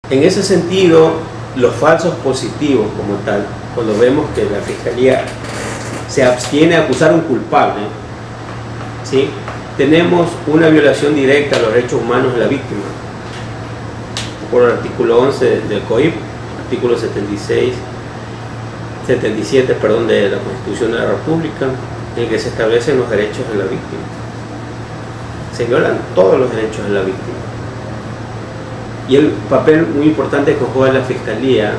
En ese sentido, los falsos positivos como tal, cuando vemos que la Fiscalía se abstiene a acusar a un culpable, ¿sí?, tenemos una violación directa a los derechos humanos de la víctima por el artículo 11 del COIP, artículo 77 de la Constitución de la República, en el que se establecen los derechos de la víctima. Se violan todos los derechos de la víctima. Y el papel muy importante que juega la Fiscalía,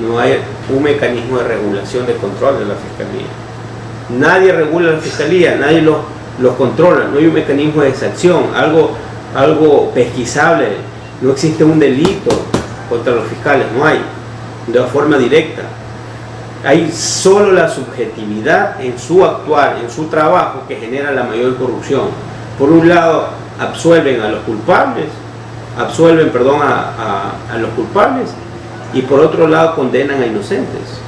no hay un mecanismo de regulación, de control de la Fiscalía. Nadie regula la Fiscalía, nadie los controla, no hay un mecanismo de exacción, algo pesquisable, no existe un delito contra los fiscales, no hay, de forma directa. Hay solo la subjetividad en su actuar, en su trabajo, que genera la mayor corrupción. Por un lado, absuelven a los culpables, a los culpables, y por otro lado condenan a inocentes.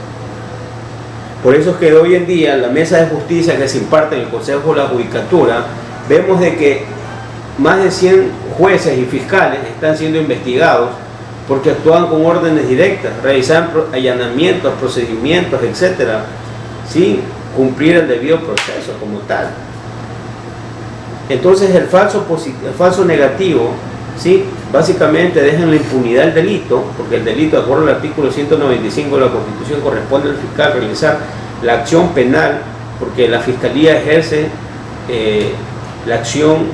Por eso es que hoy en día la mesa de justicia que se imparte en el Consejo de la Judicatura, vemos de que más de 100 jueces y fiscales están siendo investigados porque actúan con órdenes directas, realizan allanamientos, procedimientos, etcétera, sin cumplir el debido proceso como tal. Entonces el falso negativo, ¿sí?, básicamente dejan la impunidad del delito, porque el delito, de acuerdo al artículo 195 de la Constitución, corresponde al fiscal realizar la acción penal, porque la Fiscalía ejerce la acción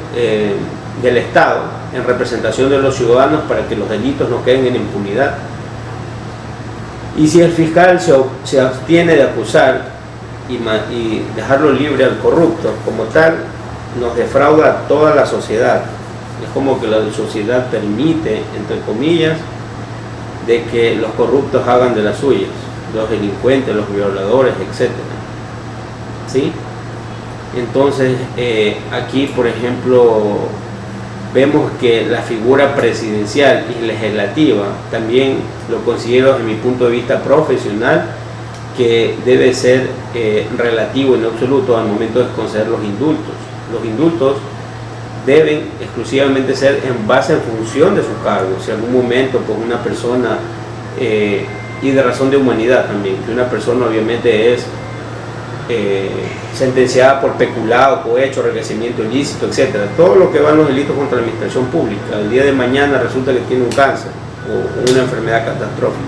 del Estado en representación de los ciudadanos para que los delitos no queden en impunidad. Y si el fiscal se abstiene de acusar y dejarlo libre al corrupto, como tal, nos defrauda a toda la sociedad. Es como que la sociedad permite, entre comillas, de que los corruptos hagan de las suyas, los delincuentes, los violadores, etc. ¿Sí? Entonces, aquí, por ejemplo, vemos que la figura presidencial y legislativa, también lo considero desde mi punto de vista profesional, que debe ser relativo y no absoluto al momento de conceder los indultos. Los indultos deben exclusivamente ser en base en función de su cargo. Si en algún momento pues una persona, y de razón de humanidad también, que una persona obviamente es sentenciada por peculado, cohecho, enriquecimiento ilícito, etcétera, todo lo que van los delitos contra la administración pública, el día de mañana resulta que tiene un cáncer o una enfermedad catastrófica,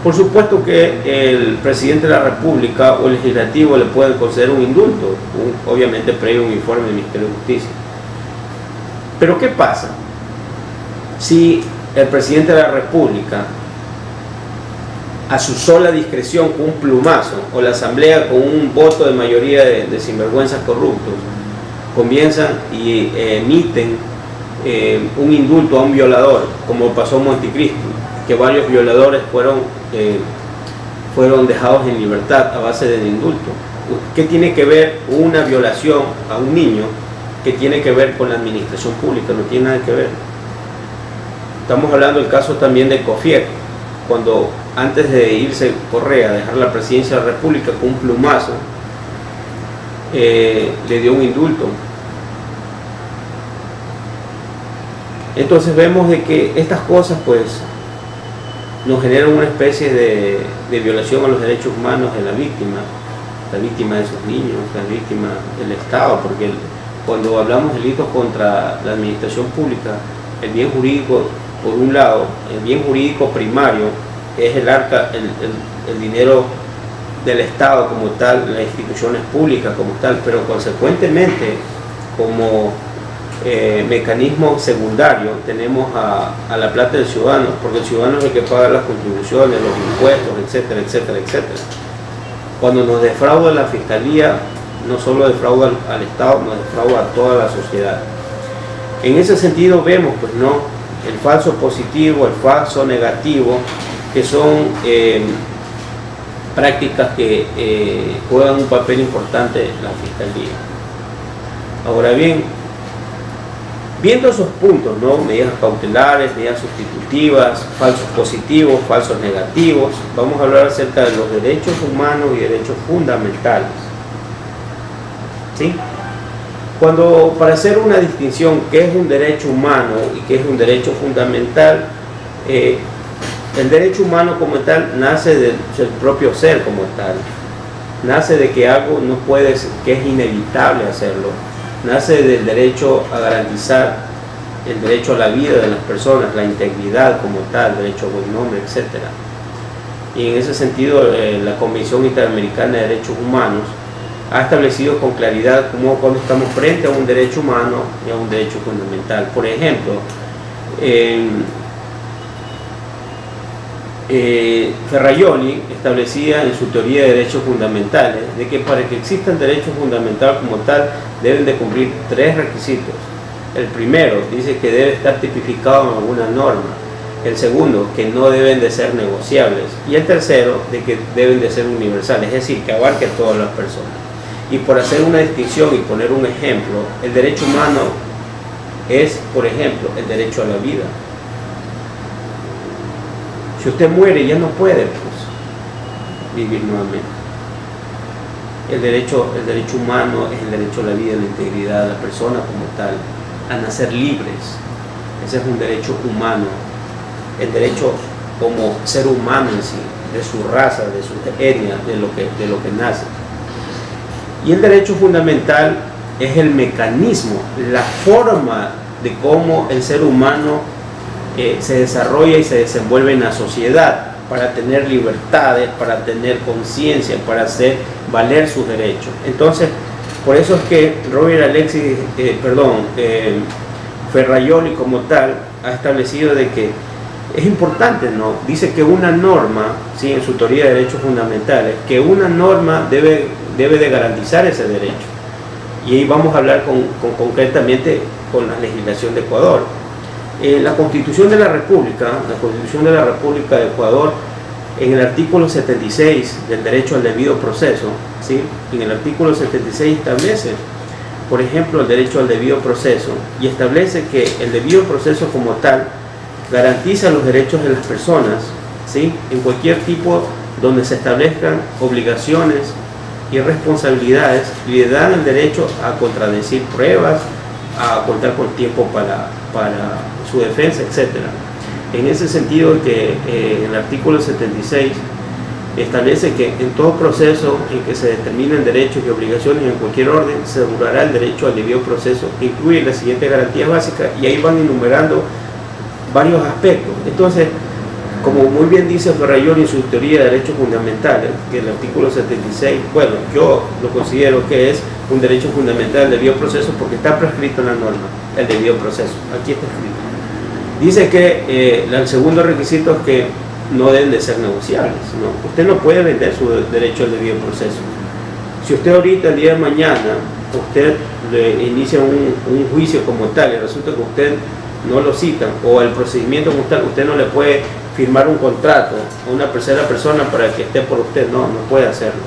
por supuesto que el presidente de la República o el legislativo le puede conceder un indulto, obviamente previo un informe del Ministerio de Justicia. Pero ¿qué pasa si el presidente de la República, a su sola discreción, con un plumazo, o la asamblea con un voto de mayoría de sinvergüenzas corruptos, comienzan y emiten un indulto a un violador, como pasó en Montecristi, que varios violadores fueron dejados en libertad a base del indulto? ¿Qué tiene que ver una violación a un niño que tiene que ver con la administración pública? No tiene nada que ver. Estamos hablando del caso también de Cofiec, cuando antes de irse Correa a dejar la presidencia de la República, con un plumazo le dio un indulto. Entonces vemos de que estas cosas pues nos generan una especie de violación a los derechos humanos de la víctima de esos niños, la víctima del Estado, porque cuando hablamos de delitos contra la administración pública, el bien jurídico, por un lado, el bien jurídico primario es el dinero del Estado como tal, las instituciones públicas como tal, pero consecuentemente como mecanismo secundario tenemos a la plata del ciudadano, porque el ciudadano es el que paga las contribuciones, los impuestos, etcétera, etcétera, etcétera. Cuando nos defrauda la Fiscalía, no solo defrauda al Estado, nos defrauda a toda la sociedad. En ese sentido vemos pues no el falso positivo, el falso negativo, que son prácticas que juegan un papel importante en la Fiscalía. Ahora bien, viendo esos puntos, ¿no? Medidas cautelares, medidas sustitutivas, falsos positivos, falsos negativos, vamos a hablar acerca de los derechos humanos y derechos fundamentales. ¿Sí? Para hacer una distinción qué es un derecho humano y qué es un derecho fundamental, el derecho humano como tal nace del propio ser como tal, nace de que algo no puede, que es inevitable hacerlo, nace del derecho a garantizar el derecho a la vida de las personas, la integridad como tal, derecho a buen nombre, etc. Y en ese sentido la Convención Interamericana de Derechos Humanos ha establecido con claridad cómo cuando estamos frente a un derecho humano y a un derecho fundamental. Por ejemplo, Ferrajoli establecía en su teoría de derechos fundamentales de que para que exista el derecho fundamental como tal deben de cumplir 3 requisitos. El primero dice que debe estar tipificado en alguna norma. El segundo, que no deben de ser negociables. Y el tercero, de que deben de ser universales, es decir, que abarque a todas las personas. Y por hacer una distinción y poner un ejemplo, el derecho humano es, por ejemplo, el derecho a la vida. Si usted muere, ya no puede vivir nuevamente. El derecho humano es el derecho a la vida, a la integridad de la persona como tal, a nacer libres. Ese es un derecho humano. El derecho como ser humano en sí, de su raza, de su etnia, de lo que nace. Y el derecho fundamental es el mecanismo, la forma de cómo el ser humano se desarrolla y se desenvuelve en la sociedad para tener libertades, para tener conciencia, para hacer valer sus derechos. Entonces, por eso es que Ferrajoli como tal ha establecido de que es importante, ¿no? Dice que una norma, ¿sí?, en su teoría de derechos fundamentales, que una norma debe de garantizar ese derecho. Y ahí vamos a hablar concretamente con la legislación de Ecuador. La Constitución de la República de Ecuador, en el artículo 76 del derecho al debido proceso, ¿sí?, en el artículo 76 establece, por ejemplo, el derecho al debido proceso, y establece que el debido proceso como tal garantiza los derechos de las personas, ¿sí?, en cualquier tipo donde se establezcan obligaciones y responsabilidades, y le dan el derecho a contradecir pruebas, a contar con tiempo para su defensa, etc. En ese sentido, que el artículo 76 establece que en todo proceso en que se determinen derechos y obligaciones en cualquier orden, se regulará el derecho al debido proceso, que incluye las siguientes garantías básicas, y ahí van enumerando varios aspectos. Entonces, como muy bien dice Ferrajoli en su teoría de derechos fundamentales, que el artículo 76, bueno, yo lo considero que es un derecho fundamental, el debido proceso, porque está prescrito en la norma, el debido proceso, aquí está escrito. Dice que el segundo requisito es que no deben de ser negociables, ¿no? Usted no puede vender su derecho al debido proceso. Si usted ahorita, el día de mañana, usted le inicia un juicio como tal y resulta que usted no lo citan, o el procedimiento como tal, usted no le puede firmar un contrato a una tercera persona para que esté por usted, no puede hacerlo.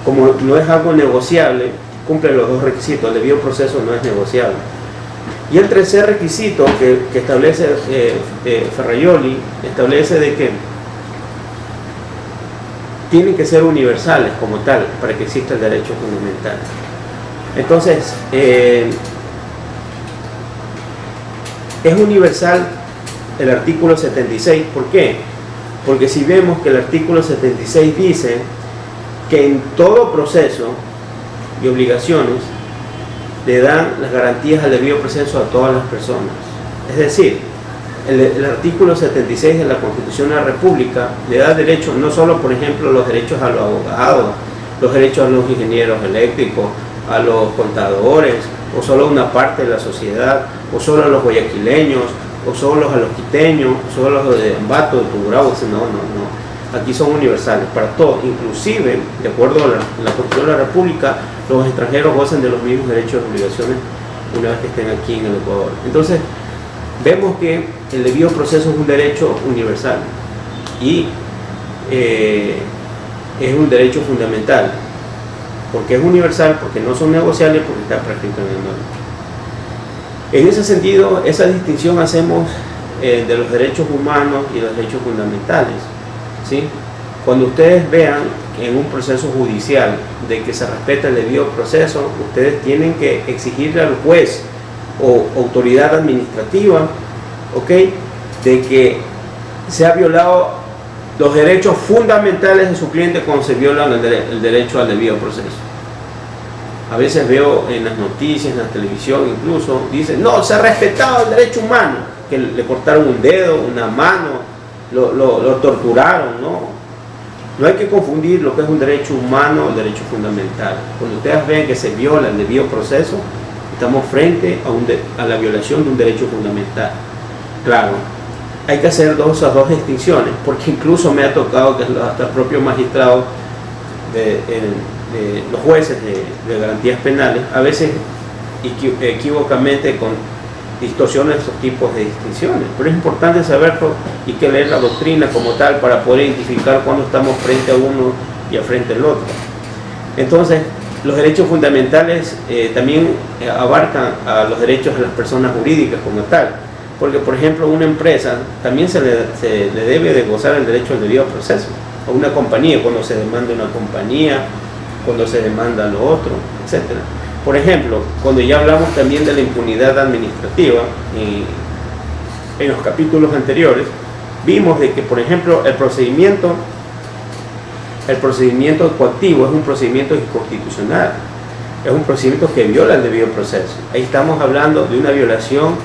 Como no es algo negociable, cumple los 2 requisitos, el debido proceso no es negociable. Y el tercer requisito que establece Ferrajoli, establece de que tienen que ser universales como tal para que exista el derecho fundamental. Entonces, es universal el artículo 76. ¿Por qué? Porque si vemos que el artículo 76 dice que en todo proceso y obligaciones le dan las garantías al debido proceso a todas las personas. Es decir, el artículo 76 de la Constitución de la República le da derecho no solo, por ejemplo, los derechos a los abogados, los derechos a los ingenieros eléctricos, a los contadores, o solo a una parte de la sociedad, o solo a los guayaquileños, o solo a los quiteños, o solo a los de Ambato, de Tungurahua. No. Aquí son universales para todos, inclusive, de acuerdo a la Constitución de la República, los extranjeros gozan de los mismos derechos y obligaciones una vez que estén aquí en el Ecuador. Entonces, vemos que el debido proceso es un derecho universal y es un derecho fundamental. Porque es universal, porque no son negociables, porque está prescrito en el norma. En ese sentido, esa distinción hacemos de los derechos humanos y los derechos fundamentales, ¿sí? Cuando ustedes vean en un proceso judicial de que se respeta el debido proceso, ustedes tienen que exigirle al juez o autoridad administrativa, ¿ok?, de que se ha violado los derechos fundamentales de su cliente cuando se violan el derecho al debido proceso. A veces veo en las noticias, en la televisión incluso, dicen, no, se ha respetado el derecho humano, que le cortaron un dedo, una mano, lo torturaron, ¿no? No hay que confundir lo que es un derecho humano, el derecho fundamental. Cuando ustedes ven que se viola el debido proceso, estamos frente a la violación de un derecho fundamental. Claro, hay que hacer esas dos distinciones, porque incluso me ha tocado que hasta el propio magistrado, los jueces de garantías penales, a veces equivocamente distorsionan esos tipos de distinciones. Pero es importante saberlo y que leer la doctrina como tal para poder identificar cuando estamos frente a uno y frente al otro. Entonces, los derechos fundamentales también abarcan a los derechos de las personas jurídicas como tal, porque por ejemplo una empresa también se le debe de gozar el derecho al debido proceso, o una compañía cuando se demanda una compañía, cuando se demanda lo otro, etc. Por ejemplo, cuando ya hablamos también de la impunidad administrativa, en los capítulos anteriores, vimos de que, por ejemplo, el procedimiento coactivo es un procedimiento inconstitucional, es un procedimiento que viola el debido proceso. Ahí estamos hablando de una violación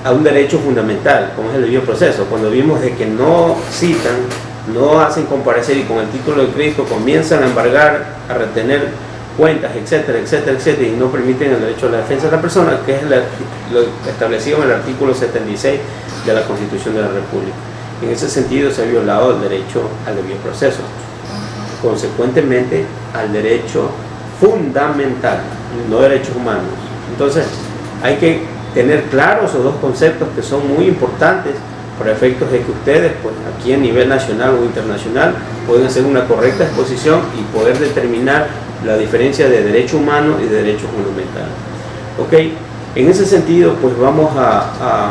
a un derecho fundamental, como es el debido proceso. Cuando vimos de que no citan, no hacen comparecer y con el título de crédito comienzan a embargar, a retener cuentas, etcétera, etcétera, etcétera, y no permiten el derecho a la defensa de la persona, que es lo establecido en el artículo 76 de la Constitución de la República. En ese sentido se ha violado el derecho al debido proceso, consecuentemente al derecho fundamental, no derechos humanos. Entonces hay que tener claros esos dos conceptos que son muy importantes para efectos de que ustedes, pues aquí a nivel nacional o internacional, pueden hacer una correcta exposición y poder determinar la diferencia de derecho humano y de derecho fundamental. Ok, en ese sentido, pues vamos a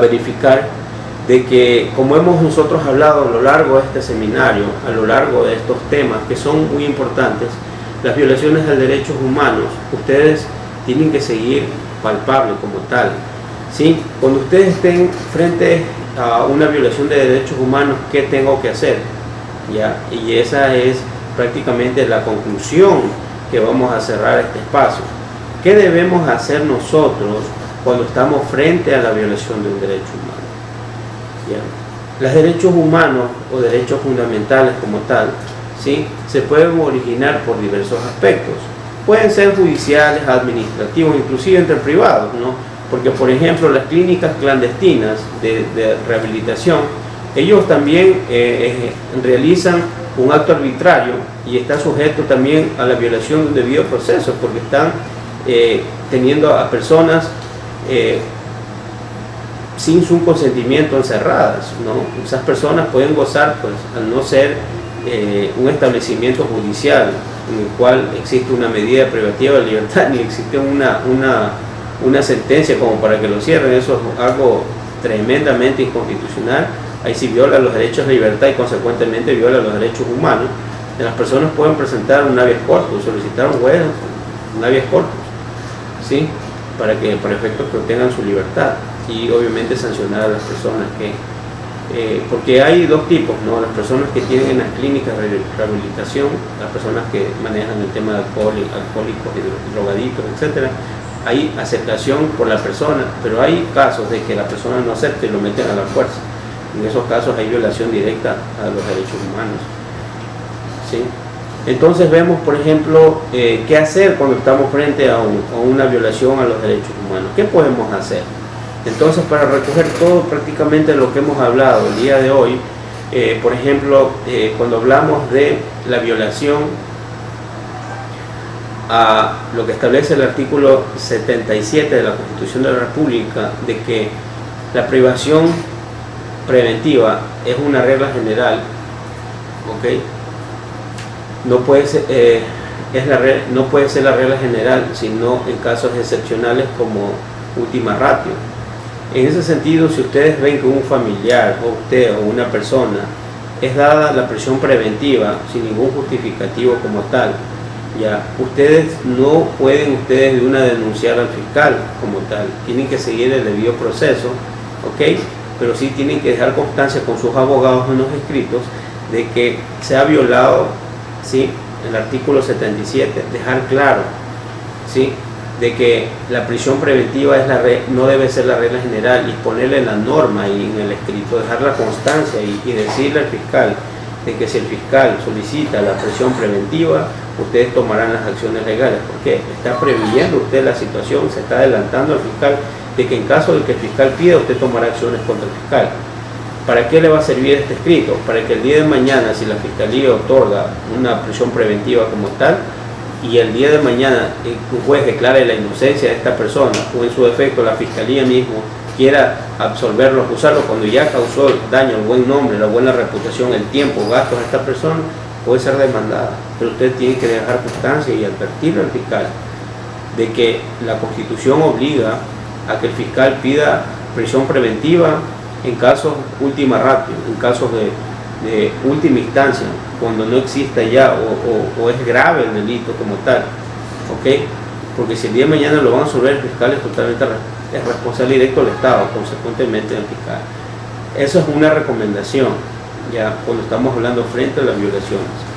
verificar de que, como hemos nosotros hablado a lo largo de este seminario, a lo largo de estos temas que son muy importantes, las violaciones de derechos humanos, ustedes tienen que seguir palpable como tal. ¿Sí? Cuando ustedes estén frente a una violación de derechos humanos, ¿qué tengo que hacer? ¿Ya? Y esa es prácticamente la conclusión que vamos a cerrar este espacio. ¿Qué debemos hacer nosotros cuando estamos frente a la violación de un derecho humano? ¿Ya? Los derechos humanos o derechos fundamentales como tal, ¿sí?, se pueden originar por diversos aspectos. Pueden ser judiciales, administrativos, inclusive entre privados, ¿no? Porque, por ejemplo, las clínicas clandestinas de rehabilitación, ellos también realizan un acto arbitrario y está sujeto también a la violación de un debido proceso, porque están teniendo a personas sin su consentimiento encerradas, ¿no? Esas personas pueden gozar, pues, al no ser un establecimiento judicial en el cual existe una medida privativa de libertad, ni existe una sentencia como para que lo cierren. Eso es algo tremendamente inconstitucional. Ahí sí viola los derechos de libertad y consecuentemente viola los derechos humanos. Las personas pueden presentar un habeas corpus, solicitar un juez un habeas corpus, ¿sí?, para efectos que obtengan su libertad, y obviamente sancionar a las personas porque hay dos tipos, ¿no? Las personas que tienen en las clínicas de rehabilitación, las personas que manejan el tema de alcohólicos y drogadictos, etcétera. Hay aceptación por la persona, pero hay casos de que la persona no acepte y lo meten a la fuerza. En esos casos hay violación directa a los derechos humanos, ¿sí? Entonces vemos, por ejemplo, qué hacer cuando estamos frente a una violación a los derechos humanos. ¿Qué podemos hacer? Entonces, para recoger todo prácticamente lo que hemos hablado el día de hoy, por ejemplo, cuando hablamos de la violación a lo que establece el artículo 77 de la Constitución de la República, de que la privación preventiva es una regla general, ¿ok? No puede ser la regla general, sino en casos excepcionales como última ratio. En ese sentido, si ustedes ven que un familiar o usted o una persona es dada la prisión preventiva sin ningún justificativo como tal, ya ustedes no pueden de una denunciar al fiscal como tal, tienen que seguir el debido proceso ¿ok? Pero sí tienen que dejar constancia con sus abogados en los escritos de que se ha violado, ¿sí?, el artículo 77, dejar claro, ¿sí?, de que la prisión preventiva es no debe ser la regla general, y ponerle la norma y en el escrito, dejar la constancia y decirle al fiscal de que si el fiscal solicita la prisión preventiva, ustedes tomarán las acciones legales, porque está previendo usted la situación, se está adelantando al fiscal de que en caso de que el fiscal pida, usted tomará acciones contra el fiscal. ¿Para qué le va a servir este escrito? Para que el día de mañana, si la fiscalía otorga una prisión preventiva como tal, y el día de mañana un juez declare la inocencia de esta persona, o en su defecto la fiscalía mismo quiera absolverlo, acusarlo, cuando ya causó daño al buen nombre, la buena reputación, el tiempo, gastos a esta persona, puede ser demandada. Pero usted tiene que dejar constancia y advertirle al fiscal de que la Constitución obliga a que el fiscal pida prisión preventiva en casos última ratio, en casos de última instancia, cuando no exista ya o es grave el delito como tal, ¿ok? Porque si el día de mañana lo van a resolver el fiscal, es totalmente es responsable directo del Estado, consecuentemente del fiscal. Eso es una recomendación, ya cuando estamos hablando frente a las violaciones.